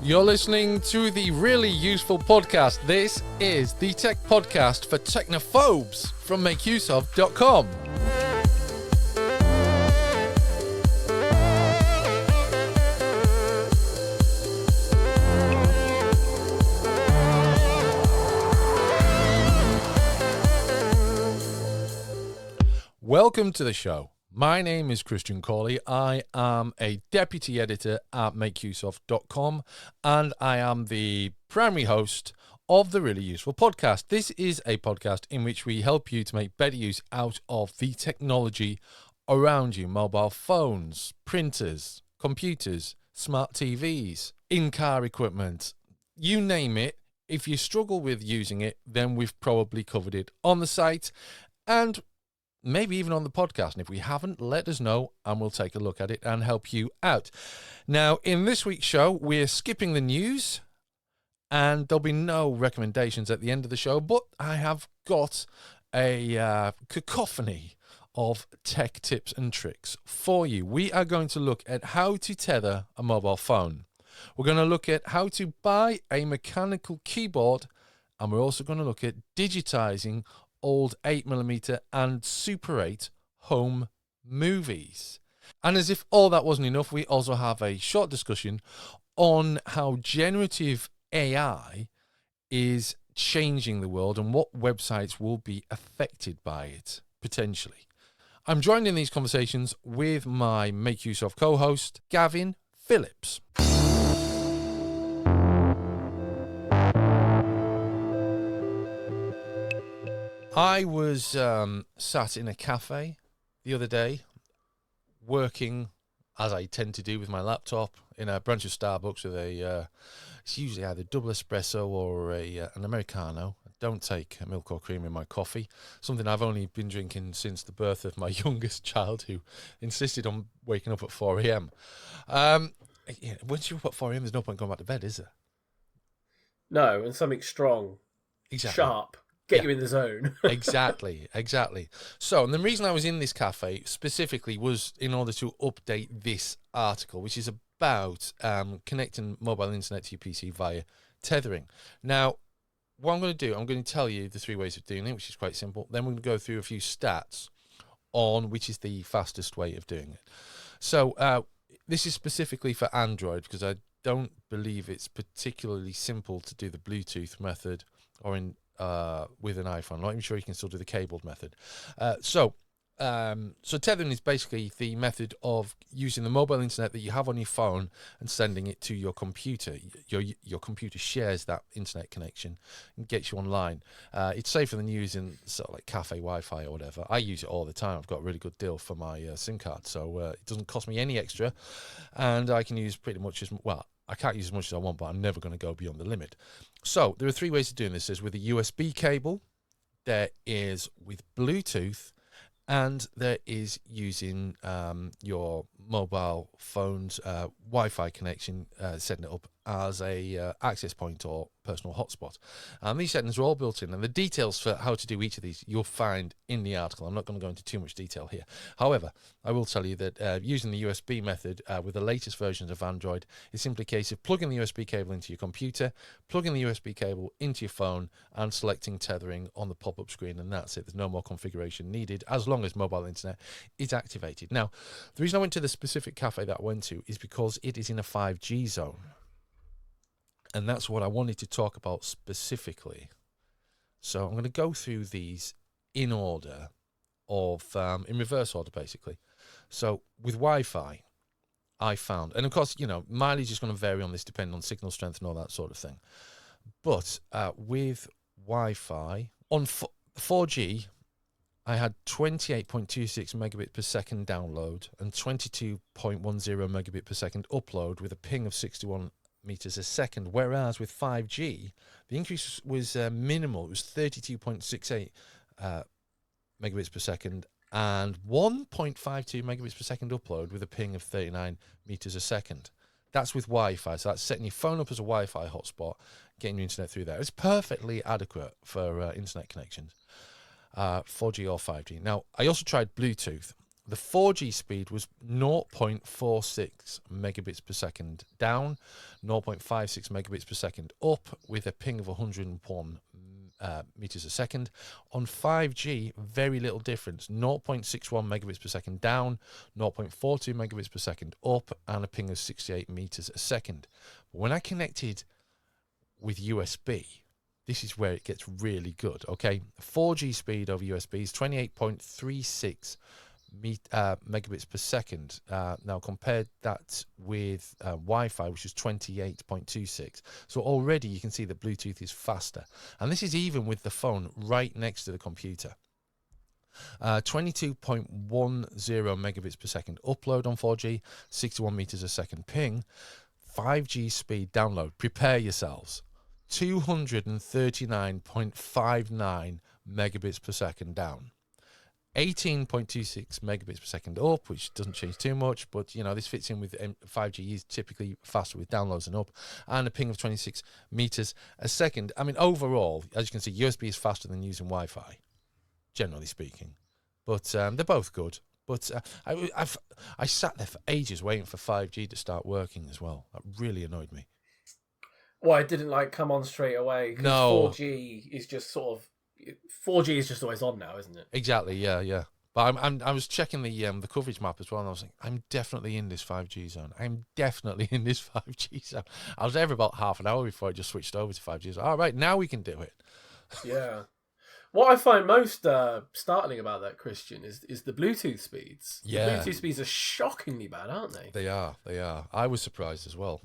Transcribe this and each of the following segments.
You're listening to the Really Useful Podcast. This is the tech podcast for technophobes from makeuseof.com. Welcome to the show. My name is Christian Cawley. I am a deputy editor at makeuseof.com and I am the primary host of the Really Useful Podcast. This is a podcast in which we help you to make better use out of the technology around you. Mobile phones, printers, computers, smart TVs, in-car equipment, you name it. If you struggle with using it, then we've probably covered it on the site and maybe even on the podcast. And if we haven't, let us know and we'll take a look at it and help you out. Now, in this week's show, we're skipping the news and there'll be no recommendations at the end of the show, but I have got a cacophony of tech tips and tricks for you. We are going to look at how to tether a mobile phone. We're going to look at how to buy a mechanical keyboard, and we're also going to look at digitizing old 8mm and Super 8 home movies. And as if all that wasn't enough, we also have a short discussion on how generative AI is changing the world and what websites will be affected by it, potentially. I'm joined in these conversations with my Make Use Of co-host, Gavin Phillips. I was sat in a cafe the other day, working, as I tend to do with my laptop, in a branch of Starbucks with it's usually either double espresso or an Americano. I don't take milk or cream in my coffee, something I've only been drinking since the birth of my youngest child, who insisted on waking up at 4 a.m. Once you're up at 4 a.m, there's no point going back to bed, is there? No, and something strong, exactly. Sharp. Get you in the zone. Exactly. So, and the reason I was in this cafe specifically was in order to update this article, which is about connecting mobile internet to your PC via tethering. Now, what I'm going to do, I'm going to tell you the 3 ways of doing it, which is quite simple. Then we're going to go through a few stats on which is the fastest way of doing it. So, this is specifically for Android because I don't believe it's particularly simple to do the Bluetooth method or with an iPhone. I'm not even sure you can still do the cabled method. So tethering is basically the method of using the mobile internet that you have on your phone and sending it to your computer. Your computer shares that internet connection and gets you online. It's safer than using sort of like cafe Wi-Fi or whatever. I use it all the time. I've got a really good deal for my SIM card, so it doesn't cost me any extra, and I can use pretty much I can't use as much as I want, but I'm never going to go beyond the limit. So there are 3 ways of doing this. There's with a USB cable, there is with Bluetooth, and there is using your mobile phone's Wi-Fi connection, setting it up as a access point or personal hotspot. These settings are all built in, and the details for how to do each of these you'll find in the article. I'm not going to go into too much detail here. However, I will tell you that using the USB method with the latest versions of Android is simply a case of plugging the USB cable into your computer, plugging the USB cable into your phone, and selecting tethering on the pop-up screen, and that's it. There's no more configuration needed as long as mobile internet is activated. Now, the reason I went to the specific cafe that I went to is because it is in a 5G zone. And that's what I wanted to talk about specifically. So I'm going to go through these in order of, in reverse order, basically. So with Wi-Fi, I found, and of course, mileage is going to vary on this depending on signal strength and all that sort of thing. But with Wi-Fi, on 4G, I had 28.26 megabit per second download and 22.10 megabit per second upload with a ping of 61 meters a second, whereas with 5G the increase was minimal. It was 32.68 megabits per second and 1.52 megabits per second upload with a ping of 39 meters a second. That's with Wi-Fi, so that's setting your phone up as a Wi-Fi hotspot, getting your internet through there. It's perfectly adequate for internet connections, 4G or 5G. Now, I also tried Bluetooth, The 4G speed was 0.46 megabits per second down, 0.56 megabits per second up, with a ping of 101 meters a second. On 5G, very little difference, 0.61 megabits per second down, 0.42 megabits per second up, and a ping of 68 meters a second. But when I connected with USB, this is where it gets really good. Okay, 4G speed over USB is 28.36 megabits per second. Now compared that with Wi-Fi, which is 28.26. So already you can see that Bluetooth is faster, and this is even with the phone right next to the computer. 22.10 megabits per second upload on 4G, 61 meters a second ping. 5G speed download, prepare yourselves, 239.59 megabits per second down. 18.26 megabits per second up, which doesn't change too much, but this fits in with 5G is typically faster with downloads and up, and a ping of 26 meters a second. I mean, overall, as you can see, USB is faster than using Wi-Fi, generally speaking, but they're both good. But I sat there for ages waiting for 5G to start working as well. That really annoyed me. Well, it didn't come on straight away. No, 4G is just 4G is just always on now, isn't it? exactly. Yeah. But I was checking the coverage map as well, and I was like, I'm definitely in this 5G zone. I'm definitely in this 5G zone. I was there for about half an hour before I just switched over to 5G. So, all right, now we can do it. Yeah. What I find most startling about that, Christian, is the Bluetooth speeds. Yeah. The Bluetooth speeds are shockingly bad, aren't they? They are. I was surprised as well.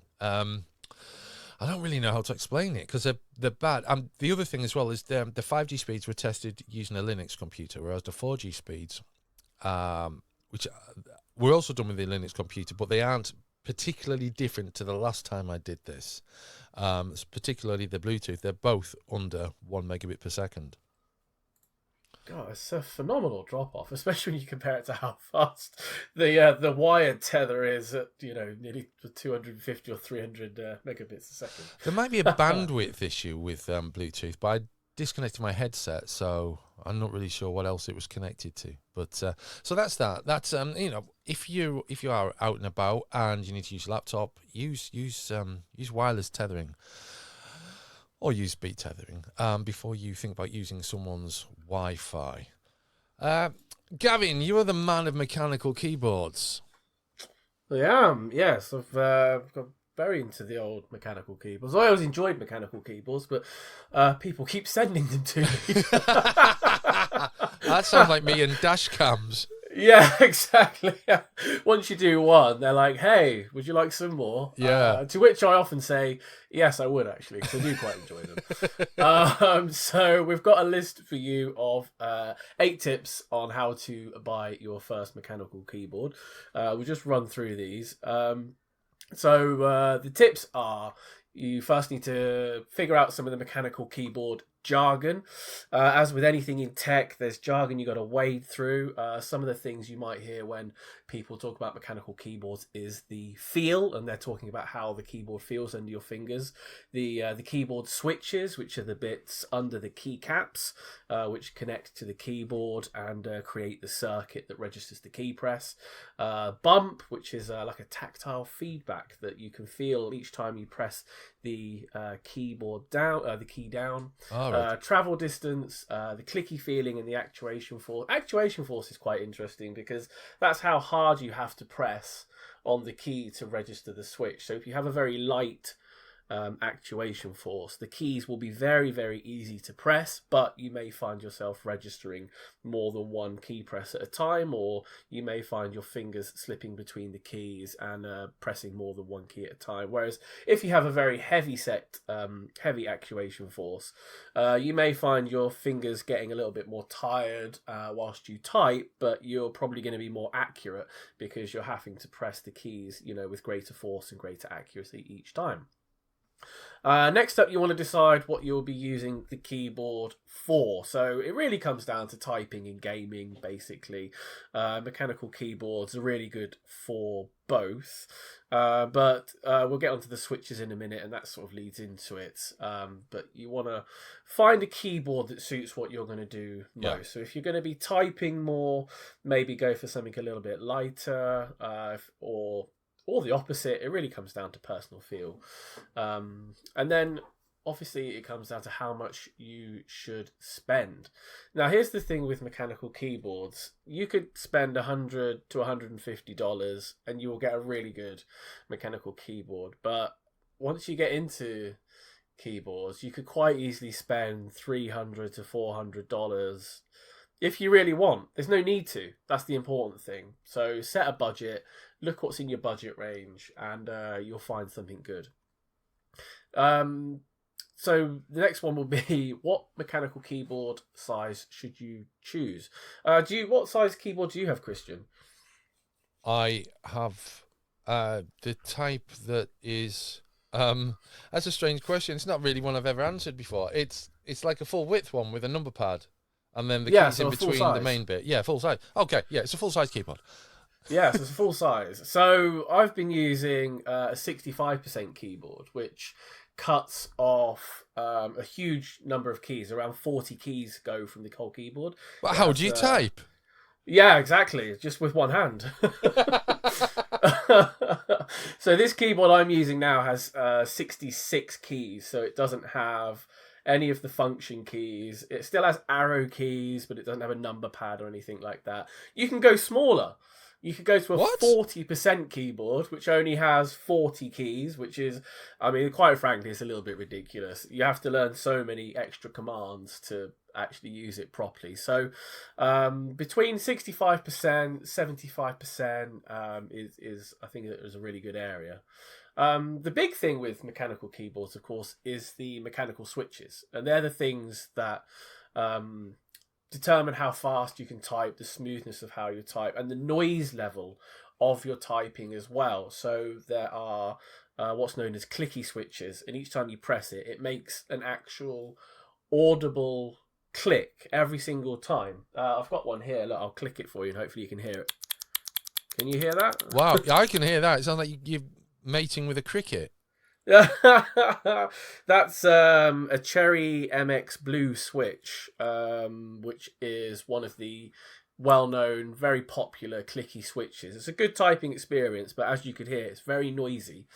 I don't really know how to explain it because they're bad. The other thing as well is the 5G speeds were tested using a Linux computer, whereas the 4G speeds, which were also done with the Linux computer, but they aren't particularly different to the last time I did this. Particularly the Bluetooth, they're both under 1 megabit per second. God, it's a phenomenal drop off, especially when you compare it to how fast the wired tether is at nearly 250 or 300 megabits a second. There might be a bandwidth issue with Bluetooth, but I disconnected my headset, so I'm not really sure what else it was connected to. But so that's that. That's if you are out and about and you need to use your laptop, use wireless tethering. Or use speed tethering before you think about using someone's Wi-Fi. Gavin, you are the man of mechanical keyboards. I am, yes. I've got very into the old mechanical keyboards. I always enjoyed mechanical keyboards, but people keep sending them to me. That sounds like me and dash cams. Yeah, exactly. Once you do one, they're like, hey, would you like some more? Yeah. To which I often say, yes, I would actually, because I do quite enjoy them. So we've got a list for you of 8 tips on how to buy your first mechanical keyboard. We'll just run through these. So the tips are, you first need to figure out some of the mechanical keyboard jargon. As with anything in tech, there's jargon you got to wade through. Some of the things you might hear when people talk about mechanical keyboards is the feel, and they're talking about how the keyboard feels under your fingers. The keyboard switches, which are the bits under the keycaps, which connect to the keyboard and create the circuit that registers the key press. Bump, which is like a tactile feedback that you can feel each time you press the keyboard down, the key down. Right. Travel distance, the clicky feeling, and the actuation force. Actuation force is quite interesting because that's how hard you have to press on the key to register the switch. So if you have a very light actuation force, the keys will be very, very easy to press, but you may find yourself registering more than one key press at a time, or you may find your fingers slipping between the keys and pressing more than one key at a time. Whereas if you have a very heavy actuation force, you may find your fingers getting a little bit more tired whilst you type, but you're probably going to be more accurate because you're having to press the keys, with greater force and greater accuracy each time. Next up, you want to decide what you'll be using the keyboard for. So it really comes down to typing and gaming, basically. Mechanical keyboards are really good for both. But we'll get onto the switches in a minute, and that sort of leads into it. But you want to find a keyboard that suits what you're going to do most. Yeah. So if you're going to be typing more, maybe go for something a little bit lighter, or the opposite. It really comes down to personal feel. And then obviously it comes down to how much you should spend. Now here's the thing with mechanical keyboards. You could spend $100 to $150 and you will get a really good mechanical keyboard. But once you get into keyboards, you could quite easily spend $300 to $400 if you really want. There's no need to. That's the important thing. So set a budget, look what's in your budget range, and you'll find something good. So the next one will be, what mechanical keyboard size should you choose? What size keyboard do you have, Christian? I have the type that is that's a strange question. It's not really one I've ever answered before. It's like a full width one with a number pad, and then the keys so in a full between the size. main bit. Yeah, full size. Okay, yeah, it's a full size keyboard. Yes, it's a full size. So I've been using a 65% keyboard, which cuts off a huge number of keys. Around 40 keys go from the whole keyboard. But how do you type? Yeah, exactly. Just with one hand. So this keyboard I'm using now has 66 keys, so it doesn't have any of the function keys. It still has arrow keys, but it doesn't have a number pad or anything like that. You can go smaller. You could go to a 40% keyboard, which only has 40 keys, which is, I mean, quite frankly, it's a little bit ridiculous. You have to learn so many extra commands to actually use it properly. So between 65%, 75% is I think, is a really good area. The big thing with mechanical keyboards, of course, is the mechanical switches. And they're the things that determine how fast you can type, the smoothness of how you type, and the noise level of your typing as well. So there are what's known as clicky switches, and each time you press it, it makes an actual audible click every single time. I've got one here. Look, I'll click it for you, and hopefully you can hear it. Can you hear that? Wow, I can hear that. It sounds like you're mating with a cricket. That's a Cherry MX Blue switch, which is one of the well-known, very popular clicky switches. It's a good typing experience, but as you could hear, it's very noisy.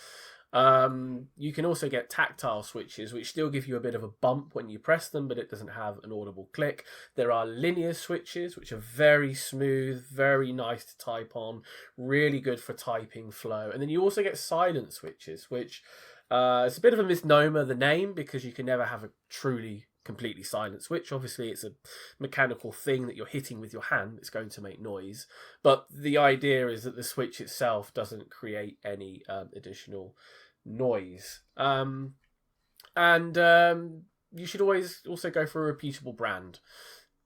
You can also get tactile switches, which still give you a bit of a bump when you press them, but it doesn't have an audible click. There are linear switches, which are very smooth, very nice to type on, really good for typing flow. And then you also get silent switches, which it's a bit of a misnomer, the name, because you can never have a truly completely silent switch. Obviously, it's a mechanical thing that you're hitting with your hand. It's going to make noise. But the idea is that the switch itself doesn't create any additional noise. And you should always also go for a repeatable brand.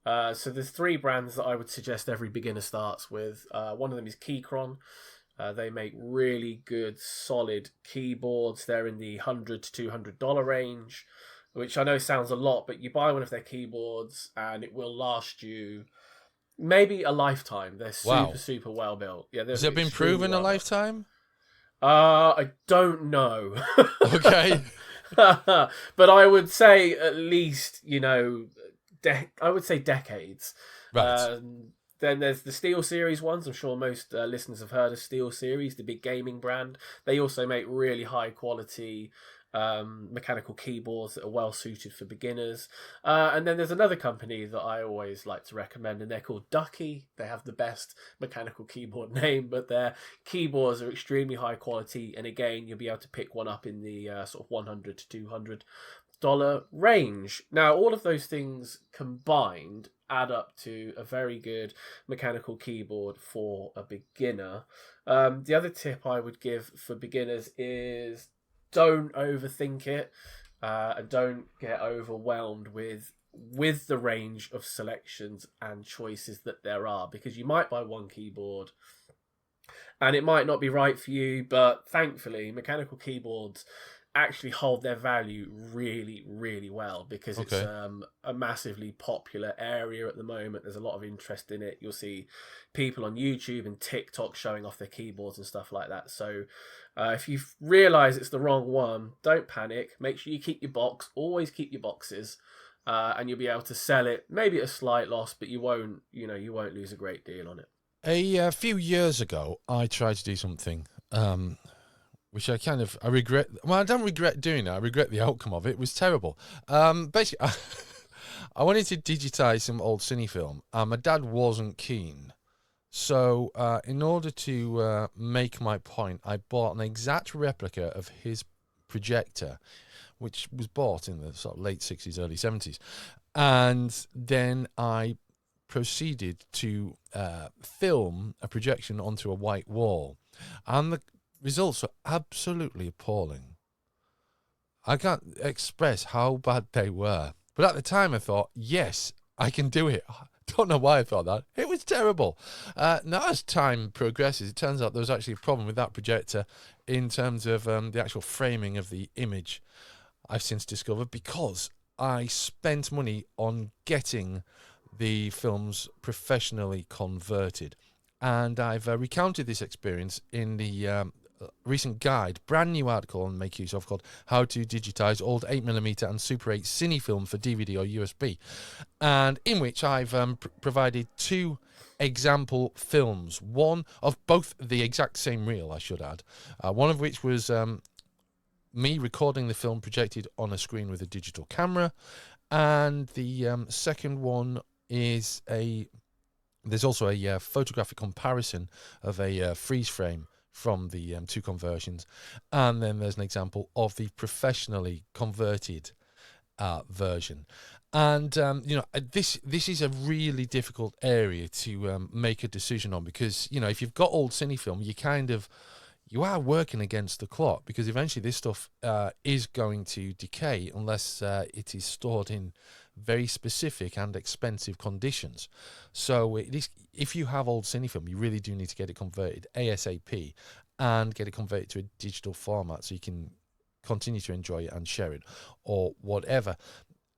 So there's 3 brands that I would suggest every beginner starts with. One of them is Keychron. They make really good, solid keyboards. They're in the $100 to $200 range, which I know sounds a lot, but you buy one of their keyboards and it will last you maybe a lifetime. They're super well built. Yeah, has it been proven a lifetime? I don't know. Okay. But I would say at least, I would say decades. Right. Then there's the SteelSeries ones. I'm sure most listeners have heard of SteelSeries, the big gaming brand. They also make really high quality mechanical keyboards that are well suited for beginners. And then there's another company that I always like to recommend, and they're called Ducky. They have the best mechanical keyboard name, but their keyboards are extremely high quality. And again, you'll be able to pick one up in the sort of $100 to $200 range. Now, all of those things combined add up to a very good mechanical keyboard for a beginner. The other tip I would give for beginners is don't overthink it, and don't get overwhelmed with the range of selections and choices that there are, because you might buy one keyboard and it might not be right for you. But thankfully, mechanical keyboards actually hold their value really, really well, because it's Okay. a massively popular area at the moment. There's a lot of interest in it. You'll see people on YouTube and TikTok showing off their keyboards and stuff like that. So if you realise it's the wrong one, don't panic. Make sure you keep your box. Always keep your boxes. And you'll be able to sell it, maybe at a slight loss, but you won't lose a great deal on it. A few years ago, I tried to do something, which I regret. Well, I don't regret doing it. I regret the outcome of it. It was terrible. Basically, I wanted to digitize some old cine film, and my dad wasn't keen. So, in order to make my point, I bought an exact replica of his projector, which was bought in the sort of late 60s, early 70s. And then I proceeded to film a projection onto a white wall. And the results were absolutely appalling. I can't express how bad they were. But at the time, I thought, yes, I can do it. Don't know why I thought that. It was terrible. Now, as time progresses, it turns out there was actually a problem with that projector in terms of the actual framing of the image. I've since discovered, because I spent money on getting the films professionally converted. And I've recounted this experience in the recent guide, brand new article on Make Use Of, called How to Digitize Old 8mm and Super 8 Cine Film for DVD or USB, and in which I've provided two example films, one of both the exact same reel, I should add, one of which was me recording the film projected on a screen with a digital camera, and the second one is there's also a photographic comparison of a freeze frame from the two conversions, and then there's an example of the professionally converted version. And this is a really difficult area to make a decision on, because if you've got old cine film, you are working against the clock, because eventually this stuff is going to decay unless it is stored in very specific and expensive conditions. So if you have old cine film, you really do need to get it converted ASAP and get it converted to a digital format so you can continue to enjoy it and share it or whatever.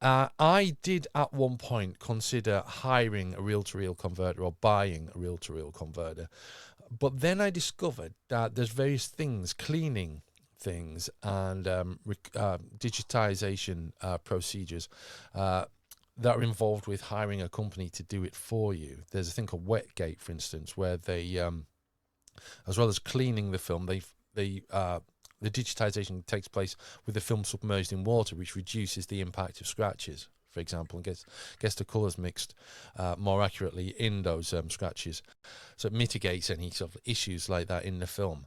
I did at one point consider hiring a reel-to-reel converter or buying a reel-to-reel converter, but then I discovered that there's various things, cleaning things and digitization procedures that are involved with hiring a company to do it for you. There's a thing called Wetgate, for instance, where they, as well as cleaning the film, the digitization takes place with the film submerged in water, which reduces the impact of scratches, for example, and gets the colours mixed more accurately in those scratches, so it mitigates any sort of issues like that in the film.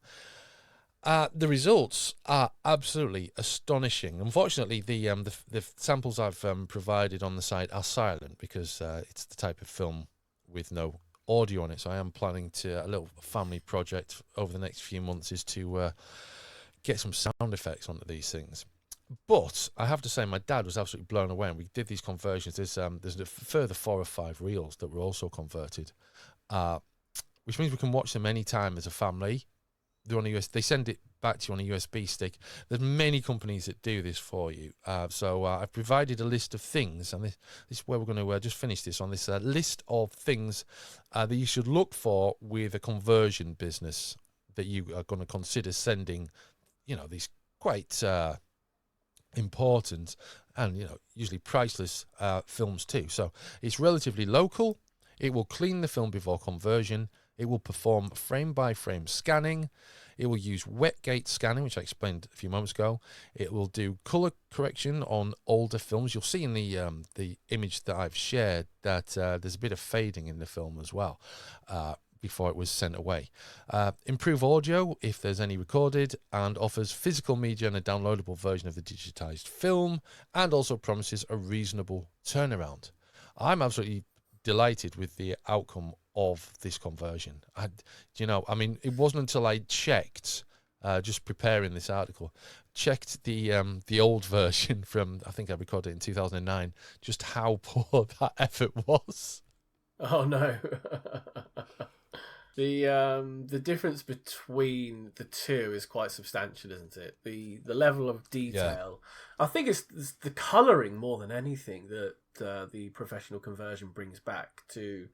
The results are absolutely astonishing. Unfortunately, the samples I've provided on the site are silent, because it's the type of film with no audio on it. So I am planning a little family project over the next few months is to get some sound effects onto these things. But I have to say, my dad was absolutely blown away, and we did these conversions. There's a further 4 or 5 reels that were also converted, which means we can watch them anytime as a family. They're on they send it back to you on a USB stick. There's many companies that do this for you. So I've provided a list of things, and this is where we're going to just finish this on this list of things that you should look for with a conversion business that you are going to consider sending, these quite important and usually priceless films too. So it's relatively local. It will clean the film before conversion. It will perform frame-by-frame scanning. It will use Wetgate scanning, which I explained a few moments ago. It will do color correction on older films. You'll see in the image that I've shared that there's a bit of fading in the film as well before it was sent away. Improve audio if there's any recorded, and offers physical media and a downloadable version of the digitized film, and also promises a reasonable turnaround. I'm absolutely delighted with the outcome of this conversion. It wasn't until I checked, just preparing this article, checked the old version from, I think I recorded it in 2009, just how poor that effort was. Oh no. The difference between the two is quite substantial, isn't it? The level of Yeah. detail. I think it's the colouring more than anything that the professional conversion brings back to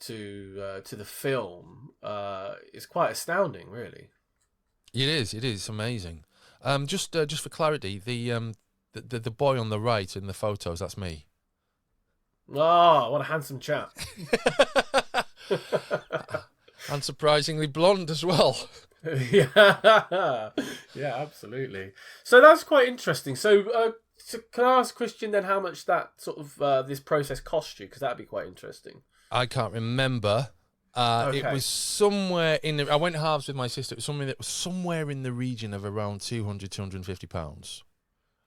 the film is quite astounding, really. It is. It is amazing. Just for clarity, the boy on the right in the photos, that's me. Ah, what a handsome chap. Unsurprisingly blonde as well. Yeah, yeah, absolutely. So that's quite interesting. So can I ask Christian then how much that sort of this process cost you? Because that'd be quite interesting. I can't remember. It Okay. was somewhere in the. I went halves with my sister. It was something that was somewhere in the region of around £200-250. So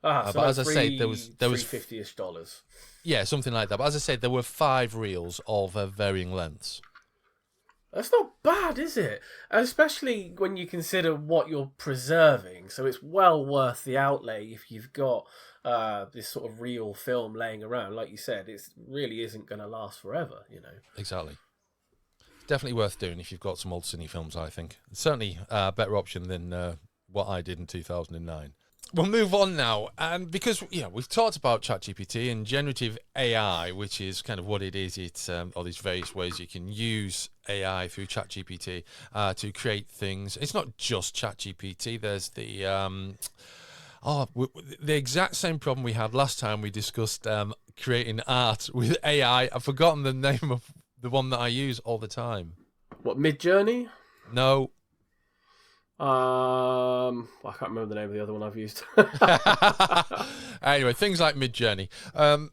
But like as I said, there was $350-ish. yeah, something like that. But as I said, there were 5 reels of varying lengths. That's not bad, is it? Especially when you consider what you're preserving. So it's well worth the outlay if you've got this sort of real film laying around. Like you said, it really isn't going to last forever, you know. Exactly. Definitely worth doing if you've got some old cine films, I think. Certainly a better option than what I did in 2009. We'll move on now, because we've talked about ChatGPT and generative AI, which is kind of what it is. It's all these various ways you can use AI through ChatGPT to create things. It's not just ChatGPT. There's the exact same problem we had last time we discussed creating art with AI. I've forgotten the name of the one that I use all the time. What, Mid-Journey? No. I can't remember the name of the other one I've used. Anyway, things like Mid-Journey.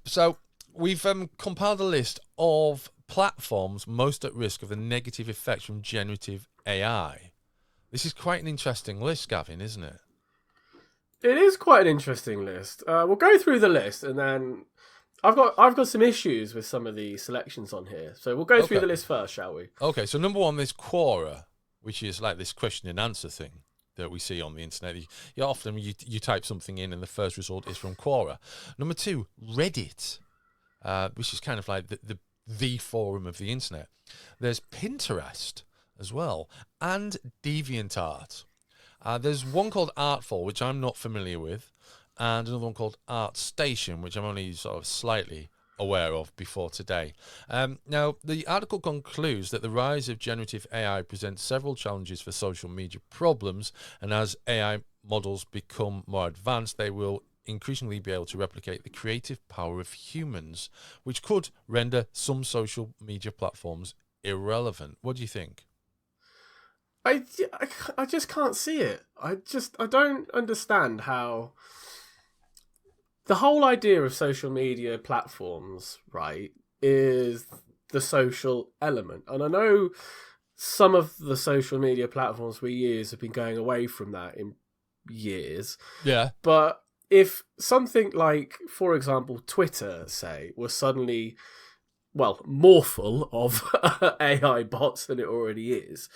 So we've compiled a list of platforms most at risk of the negative effects from generative AI. This is quite an interesting list, Gavin, isn't it? It is quite an interesting list. We'll go through the list, and then I've got some issues with some of the selections on here. So we'll go through the list first, shall we? Okay, so number 1 is Quora, which is like this question and answer thing that we see on the internet. Often you type something in and the first result is from Quora. Number 2, Reddit, which is kind of like the forum of the internet. There's Pinterest as well, and DeviantArt. There's one called Artful, which I'm not familiar with, and another one called ArtStation, which I'm only sort of slightly aware of before today. Now, the article concludes that the rise of generative AI presents several challenges for social media problems, and as AI models become more advanced, they will increasingly be able to replicate the creative power of humans, which could render some social media platforms irrelevant. What do you think? I just can't see it. I don't understand how the whole idea of social media platforms, right, is the social element. And I know some of the social media platforms we use have been going away from that in years. Yeah. But if something like, for example, Twitter, say, was suddenly, well, more full of AI bots than it already is,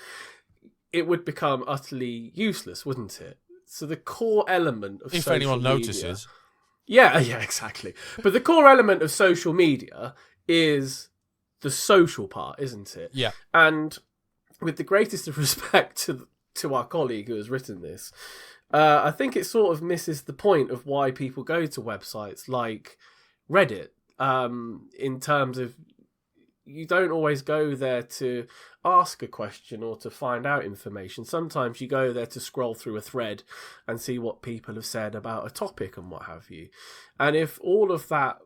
it would become utterly useless, wouldn't it? So the core element of if social anyone media, notices. yeah, exactly. But the core element of social media is the social part, isn't it? Yeah. And with the greatest of respect to our colleague who has written this, I think it sort of misses the point of why people go to websites like Reddit, in terms of you don't always go there to ask a question or to find out information. Sometimes you go there to scroll through a thread and see what people have said about a topic and what have you. And if all of that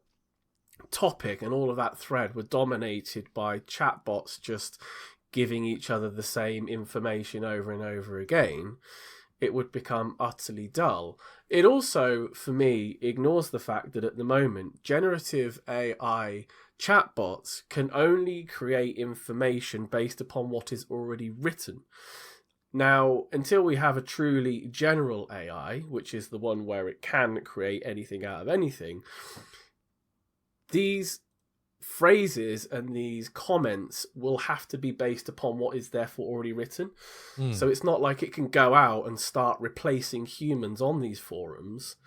topic and all of that thread were dominated by chatbots just giving each other the same information over and over again, it would become utterly dull. It also, for me, ignores the fact that at the moment, generative AI chatbots can only create information based upon what is already written. Now, until we have a truly general AI, which is the one where it can create anything out of anything, these phrases and these comments will have to be based upon what is therefore already written. So it's not like it can go out and start replacing humans on these forums,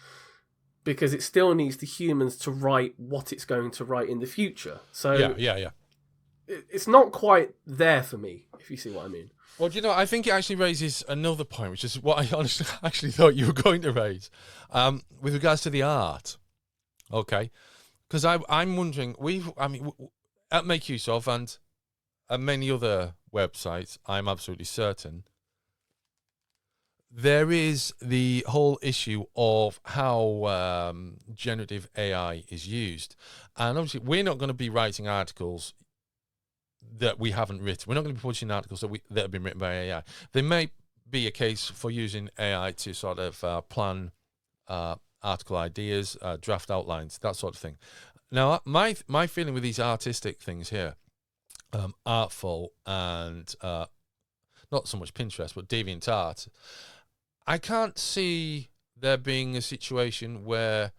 because it still needs the humans to write what it's going to write in the future. So Yeah. it's not quite there for me, if you see what I mean. Well, I think it actually raises another point, which is what I honestly actually thought you were going to raise, with regards to the art. Okay, because I'm wondering, at Make Use Of and at many other websites, I'm absolutely certain there is the whole issue of how generative AI is used, and obviously we're not going to be writing articles that we haven't written. We're not going to be publishing articles that have been written by AI. There may be a case for using AI to sort of plan article ideas, draft outlines, that sort of thing. Now, my feeling with these artistic things here, artful and not so much Pinterest, but DeviantArt, I can't see there being a situation where,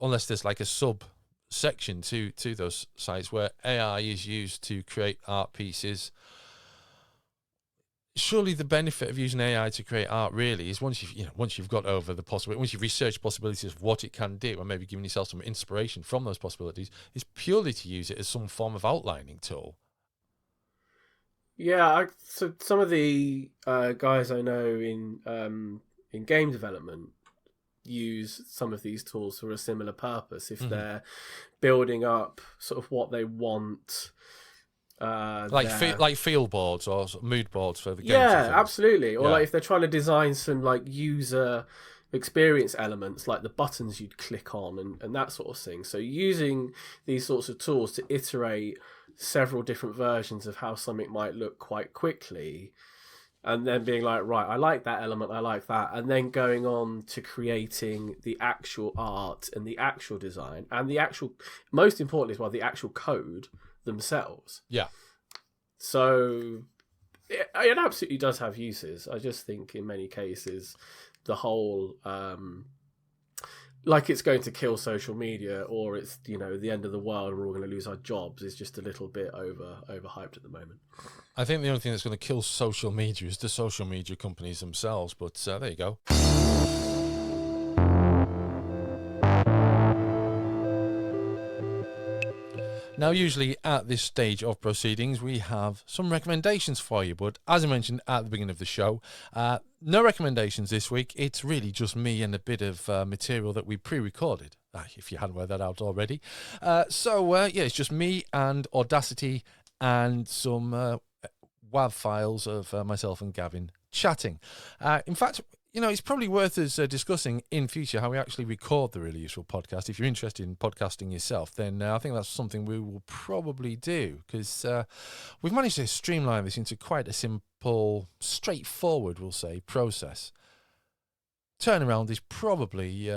unless there's like a subsection to those sites where AI is used to create art pieces. Surely the benefit of using AI to create art really is once you've got over the possibility, once you've researched possibilities of what it can do, and maybe giving yourself some inspiration from those possibilities, is purely to use it as some form of outlining tool. Yeah, so some of the guys I know in game development use some of these tools for a similar purpose. If they're building up sort of what they want, like feel boards or mood boards for the games. Yeah, absolutely. Or like if they're trying to design some like user experience elements, like the buttons you'd click on and that sort of thing. So using these sorts of tools to iterate several different versions of how something might look quite quickly, and then being like, right, I like that element, I like that, and then going on to creating the actual art and the actual design and the actual, most importantly as well, the actual code themselves. Yeah. So it absolutely does have uses. I just think in many cases the whole like it's going to kill social media, or it's the end of the world, we're all going to lose our jobs, is just a little bit overhyped at the moment. I think the only thing that's going to kill social media is the social media companies themselves, but there you go. Now, usually at this stage of proceedings, we have some recommendations for you. But as I mentioned at the beginning of the show, no recommendations this week. It's really just me and a bit of material that we pre-recorded, if you hadn't worked that out already. It's just me and Audacity and some WAV files of myself and Gavin chatting. In fact, it's probably worth us discussing in future how we actually record the Really Useful podcast. If you're interested in podcasting yourself, then I think that's something we will probably do, because we've managed to streamline this into quite a simple, straightforward, we'll say, process. Turnaround is probably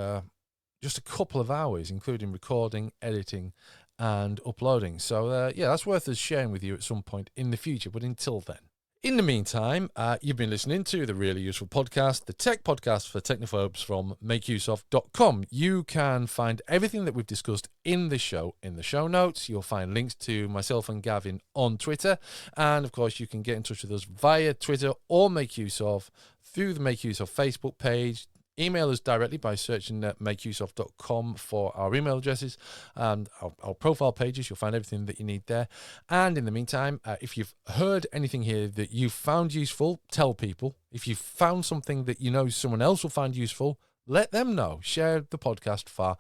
just a couple of hours, including recording, editing, and uploading. So, that's worth us sharing with you at some point in the future. But until then, in the meantime, you've been listening to the Really Useful Podcast, the tech podcast for technophobes from makeuseof.com. You can find everything that we've discussed in the show in the show notes. You'll find links to myself and Gavin on Twitter. And, of course, you can get in touch with us via Twitter or Make Use Of through the Make Use Of Facebook page. Email us directly by searching at makeuseof.com for our email addresses and our profile pages. You'll find everything that you need there. And in the meantime, if you've heard anything here that you found useful, tell people. If you've found something that you know someone else will find useful, let them know. Share the podcast far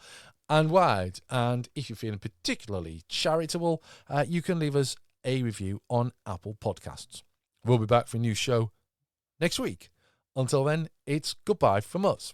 and wide. And if you're feeling particularly charitable, you can leave us a review on Apple Podcasts. We'll be back for a new show next week. Until then, it's goodbye from us.